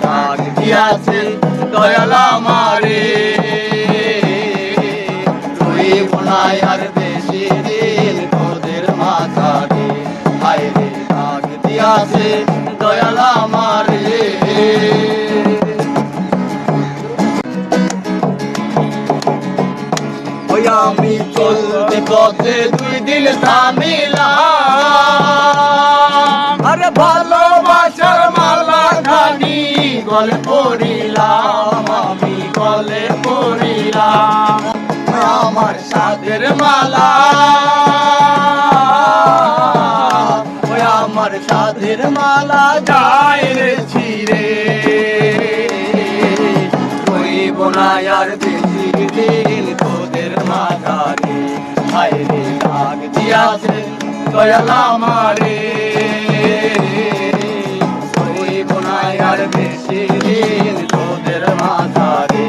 দাগ দিয়াছে দয়াল আমারে রইব না আর বেশি দিন তোদের মাঝারে হায় রে দাগ দিয়াছে দয়াল আমারে আমি চলতে পথে 2 দিন থামিলাম আরে ভালোবাসার মালা খানি গলে পড়িলাম আমি গলে পড়িলাম আমার সাধের মালা ওই আমার সাধের মালা যায় রে ছিড়ে রইব না আর বেশি দিন তোদের মাঝারে হায় রে দাগ দিয়াছে দয়াল আমারে রইব না আর বেশি